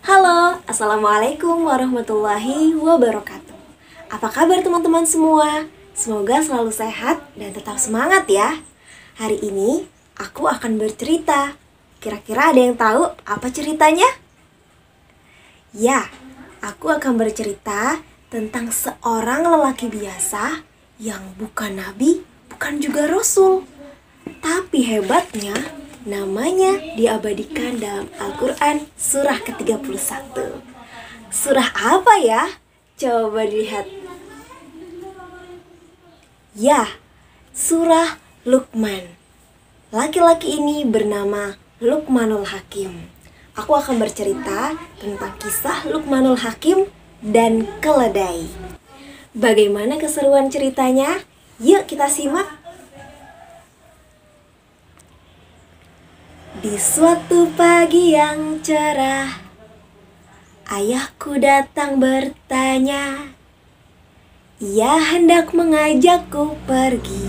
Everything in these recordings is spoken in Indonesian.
Halo, Assalamualaikum warahmatullahi wabarakatuh. Apa kabar teman-teman semua? Semoga selalu sehat dan tetap semangat ya. Hari ini aku akan bercerita. Kira-kira ada yang tahu apa ceritanya? Ya, aku akan bercerita tentang seorang lelaki biasa yang bukan nabi, bukan juga rasul. Tapi hebatnya, namanya diabadikan dalam Al-Quran surah ke-31. Surah apa ya? Coba dilihat. Ya, surah Luqman. Laki-laki ini bernama Luqmanul Hakim. Aku akan bercerita tentang kisah Luqmanul Hakim dan keledai. Bagaimana keseruan ceritanya? Yuk kita simak. Di suatu pagi yang cerah, ayahku datang bertanya. Ia hendak mengajakku pergi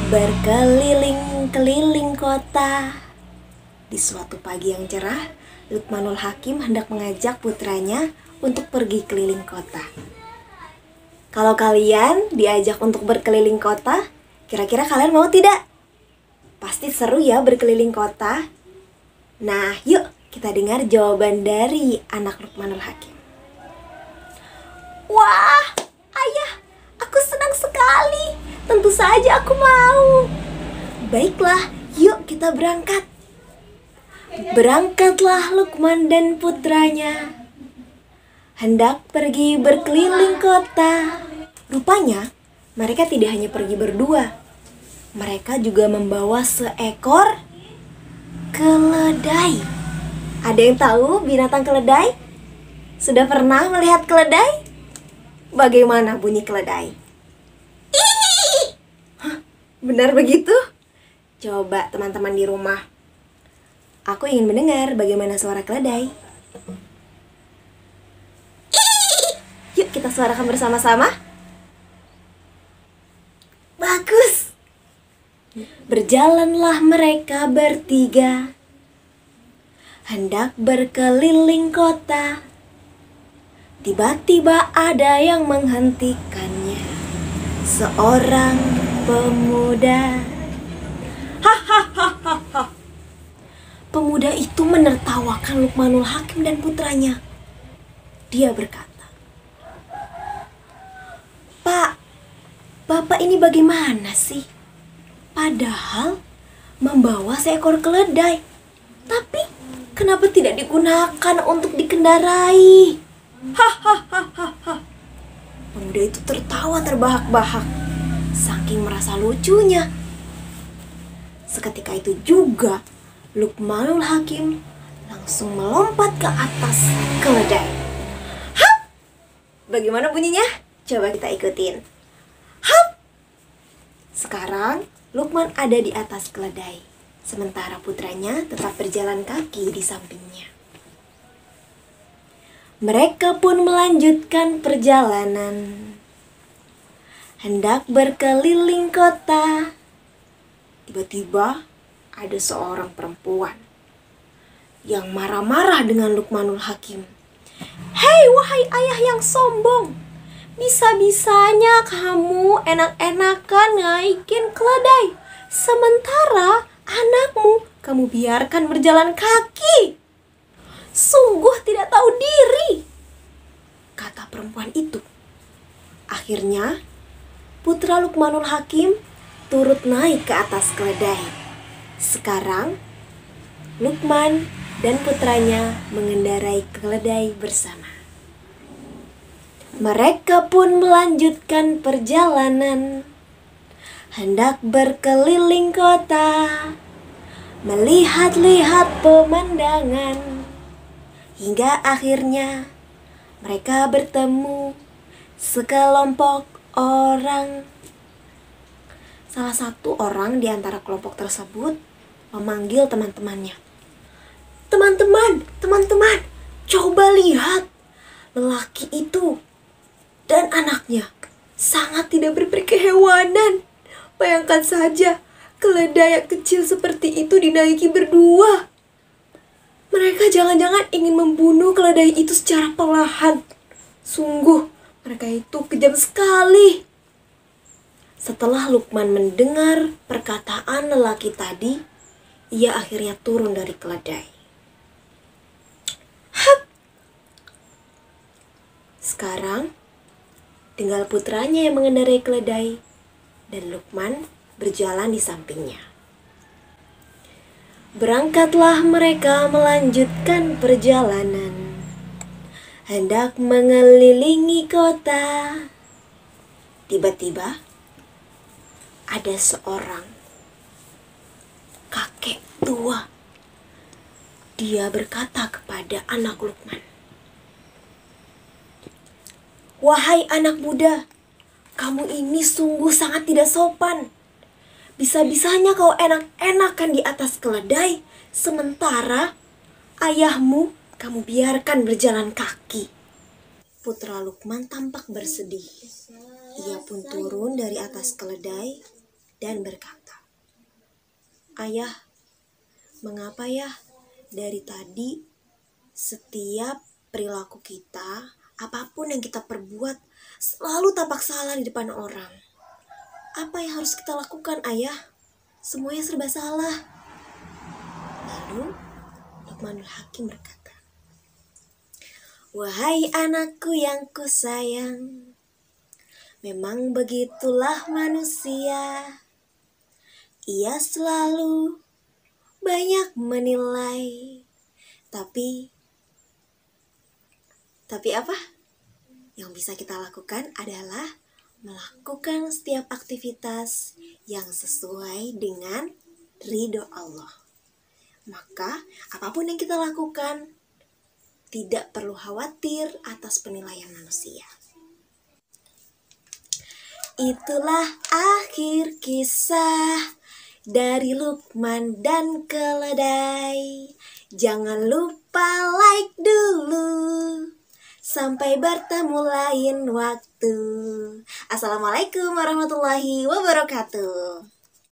berkeliling-keliling kota. Di suatu pagi yang cerah, Luqmanul Hakim hendak mengajak putranya untuk pergi keliling kota. Kalau kalian diajak untuk berkeliling kota, kira-kira kalian mau tidak? Pasti seru ya berkeliling kota. Nah, yuk kita dengar jawaban dari anak Luqmanul Hakim. Wah, ayah, aku senang sekali. Tentu saja aku mau. Baiklah, yuk kita berangkat. Berangkatlah Luqman dan putranya, hendak pergi berkeliling kota. Rupanya, mereka tidak hanya pergi berdua. Mereka juga membawa seekor keledai. Ada yang tahu binatang keledai? Sudah pernah melihat keledai? Bagaimana bunyi keledai? Hah, benar begitu? Coba teman-teman di rumah. Aku ingin mendengar bagaimana suara keledai. Yuk kita suarakan bersama-sama. Bagus. Berjalanlah mereka bertiga, hendak berkeliling kota. Tiba-tiba ada yang menghentikannya, seorang pemuda. Hahaha. Pemuda itu menertawakan Luqmanul Hakim dan putranya. Dia berkata, "Pak, Bapak ini bagaimana sih? Padahal membawa seekor keledai, tapi kenapa tidak digunakan untuk dikendarai?" Hahaha. Pemuda itu tertawa terbahak-bahak, saking merasa lucunya. Seketika itu juga Luqmanul Hakim langsung melompat ke atas keledai. Hap! Bagaimana bunyinya? Coba kita ikutin. Hap! Sekarang Luqman ada di atas keledai, sementara putranya tetap berjalan kaki di sampingnya. Mereka pun melanjutkan perjalanan, hendak berkeliling kota. Tiba-tiba ada seorang perempuan yang marah-marah dengan Luqmanul Hakim. "Hei, wahai ayah yang sombong! Bisa-bisanya kamu enak-enakan naikin keledai, sementara anakmu kamu biarkan berjalan kaki. Sungguh tidak tahu diri," kata perempuan itu. Akhirnya, putra Luqmanul Hakim turut naik ke atas keledai. Sekarang, Luqman dan putranya mengendarai keledai bersama. Mereka pun melanjutkan perjalanan, hendak berkeliling kota, melihat-lihat pemandangan, hingga akhirnya mereka bertemu sekelompok orang. Salah satu orang di antara kelompok tersebut memanggil teman-temannya. Teman-teman, coba lihat. Lelaki itu dan anaknya sangat tidak berkehewanan. Bayangkan saja, keledai yang kecil seperti itu dinaiki berdua. Mereka jangan-jangan ingin membunuh keledai itu secara perlahan. Sungguh, mereka itu kejam sekali. Setelah Lukman mendengar perkataan lelaki tadi, ia akhirnya turun dari keledai. Sekarang, tinggal putranya yang mengendarai keledai, dan Lukman berjalan di sampingnya. Berangkatlah mereka melanjutkan perjalanan, hendak mengelilingi kota. Tiba-tiba, ada seorang kakek tua. Dia berkata kepada anak Lukman, "Wahai anak muda, kamu ini sungguh sangat tidak sopan. Bisa-bisanya kau enak-enakan di atas keledai, sementara ayahmu kamu biarkan berjalan kaki." Putra Lukman tampak bersedih. Ia pun turun dari atas keledai dan berkata, "Ayah, mengapa ya dari tadi setiap perilaku kita, apapun yang kita perbuat, selalu tampak salah di depan orang? Apa yang harus kita lakukan, Ayah? Semuanya serba salah." Lalu Luqmanul Hakim berkata, "Wahai anakku yang kusayang, memang begitulah manusia. Ia selalu banyak menilai, tapi apa? Yang bisa kita lakukan adalah melakukan setiap aktivitas yang sesuai dengan ridho Allah. Maka apapun yang kita lakukan, tidak perlu khawatir atas penilaian manusia." Itulah akhir kisah dari Lukman dan keledai. Jangan lupa like dulu. Sampai bertemu lain waktu. Assalamualaikum warahmatullahi wabarakatuh.